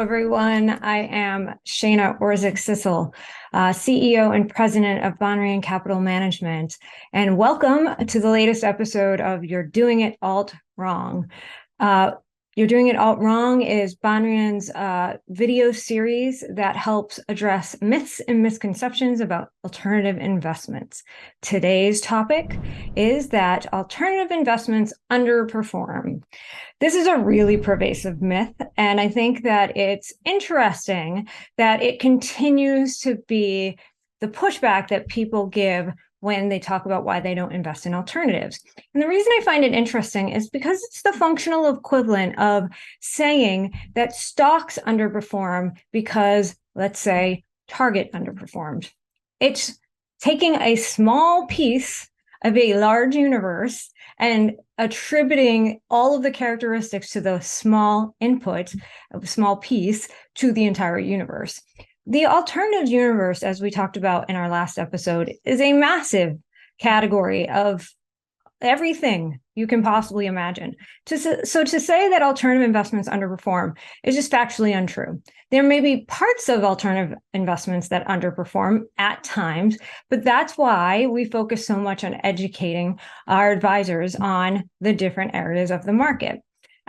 everyone. I am Shayna Orzik-Sissel, CEO and President of Banríon Capital Management, and welcome to the latest episode of You're Doing It Alt Wrong. You're Doing It Alt Wrong is Banrion's video series that helps address myths and misconceptions about alternative investments. Today's topic is that alternative investments underperform. This is a really pervasive myth, and I think that it's interesting that it continues to be the pushback that people give when they talk about why they don't invest in alternatives. And the reason I find it interesting is because it's the functional equivalent of saying that stocks underperform because, let's say, Target underperformed. It's taking a small piece of a large universe and attributing all of the characteristics to the small input, a small piece, to the entire universe. The alternatives universe, as we talked about in our last episode, is a massive category of everything you can possibly imagine. So to say that alternative investments underperform is just factually untrue. There may be parts of alternative investments that underperform at times, but that's why we focus so much on educating our advisors on the different areas of the market.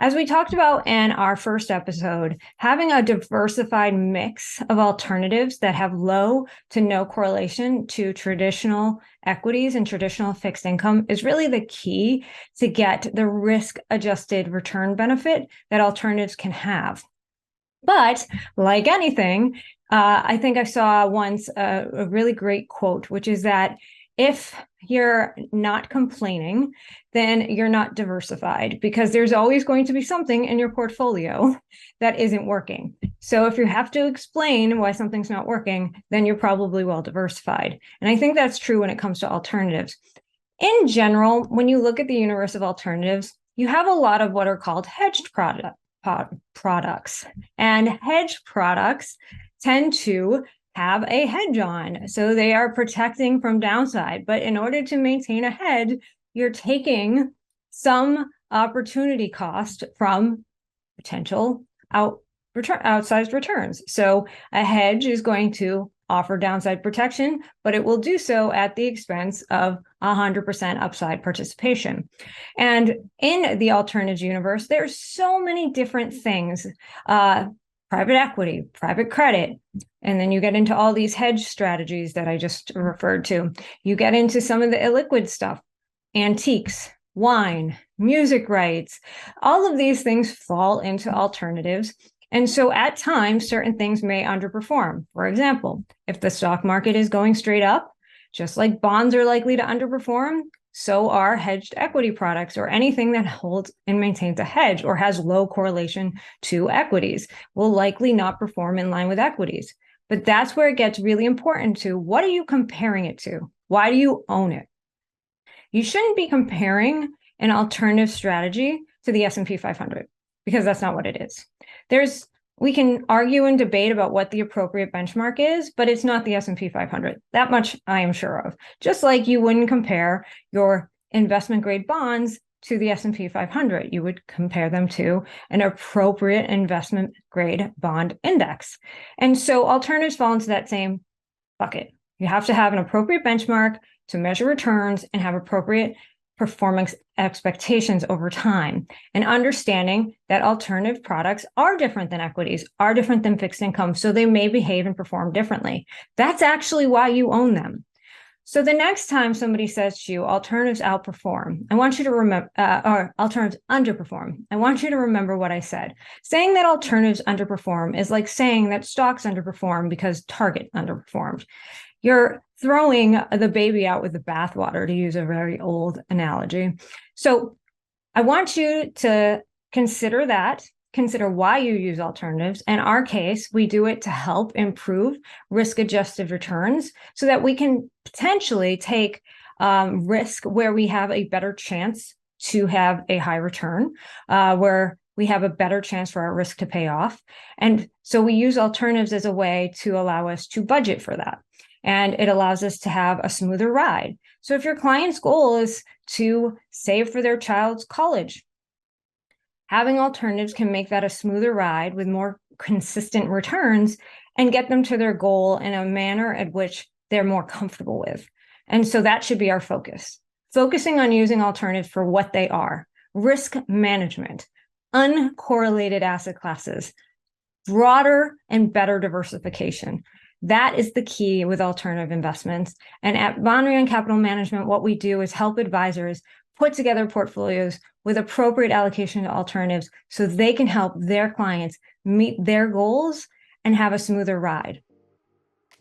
As we talked about in our first episode, having a diversified mix of alternatives that have low to no correlation to traditional equities and traditional fixed income is really the key to get the risk-adjusted return benefit that alternatives can have. But like anything, I think I saw once a really great quote, which is that if you're not complaining, then you're not diversified, because there's always going to be something in your portfolio that isn't working. So if you have to explain why something's not working, then you're probably well diversified. And I think that's true when it comes to alternatives. In general, when you look at the universe of alternatives, you have a lot of what are called hedged products. And hedged products tend to have a hedge on. So they are protecting from downside. But in order to maintain a hedge, you're taking some opportunity cost from potential outsized returns. So a hedge is going to offer downside protection, but it will do so at the expense of 100% upside participation. And in the alternatives universe, there's so many different things. Private equity, private credit, and then you get into all these hedge strategies that I just referred to. You get into some of the illiquid stuff, antiques, wine, music rights. All of these things fall into alternatives. And so at times, certain things may underperform. For example, if the stock market is going straight up, just like bonds are likely to underperform, so are hedged equity products, or anything that holds and maintains a hedge or has low correlation to equities will likely not perform in line with equities. But that's where it gets really important to what are you comparing it to? Why do you own it? You shouldn't be comparing an alternative strategy to the S&P 500, because that's not what it is. We can argue and debate about what the appropriate benchmark is, but it's not the S&P 500. That much I am sure of. Just like you wouldn't compare your investment grade bonds to the S&P 500. You would compare them to an appropriate investment grade bond index. And so alternatives fall into that same bucket. You have to have an appropriate benchmark to measure returns and have appropriate performance expectations over time, and understanding that alternative products are different than equities, are different than fixed income, so they may behave and perform differently. That's actually why you own them. So the next time somebody says to you, alternatives outperform, I want you to remember, or alternatives underperform, I want you to remember what I said. Saying that alternatives underperform is like saying that stocks underperform because Target underperformed. You're throwing the baby out with the bathwater, to use a very old analogy. So I want you to consider that, consider why you use alternatives. In our case, we do it to help improve risk-adjusted returns so that we can potentially take risk where we have a better chance to have a high return, where we have a better chance for our risk to pay off. And so we use alternatives as a way to allow us to budget for that. And it allows us to have a smoother ride. So if your client's goal is to save for their child's college, having alternatives can make that a smoother ride with more consistent returns and get them to their goal in a manner at which they're more comfortable with. And so that should be our focus. Focusing on using alternatives for what they are: risk management, uncorrelated asset classes, broader and better diversification. That is the key with alternative investments. And at Banríon Capital Management, what we do is help advisors put together portfolios with appropriate allocation to alternatives so they can help their clients meet their goals and have a smoother ride.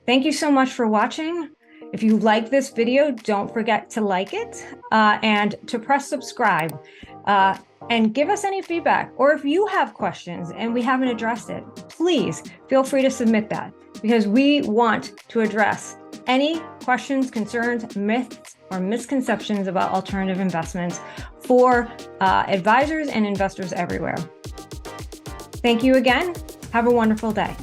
Thank you so much for watching. If you like this video, don't forget to like it and to press subscribe and give us any feedback. Or if you have questions and we haven't addressed it, please feel free to submit that, because we want to address any questions, concerns, myths, or misconceptions about alternative investments for advisors and investors everywhere. Thank you again. Have a wonderful day.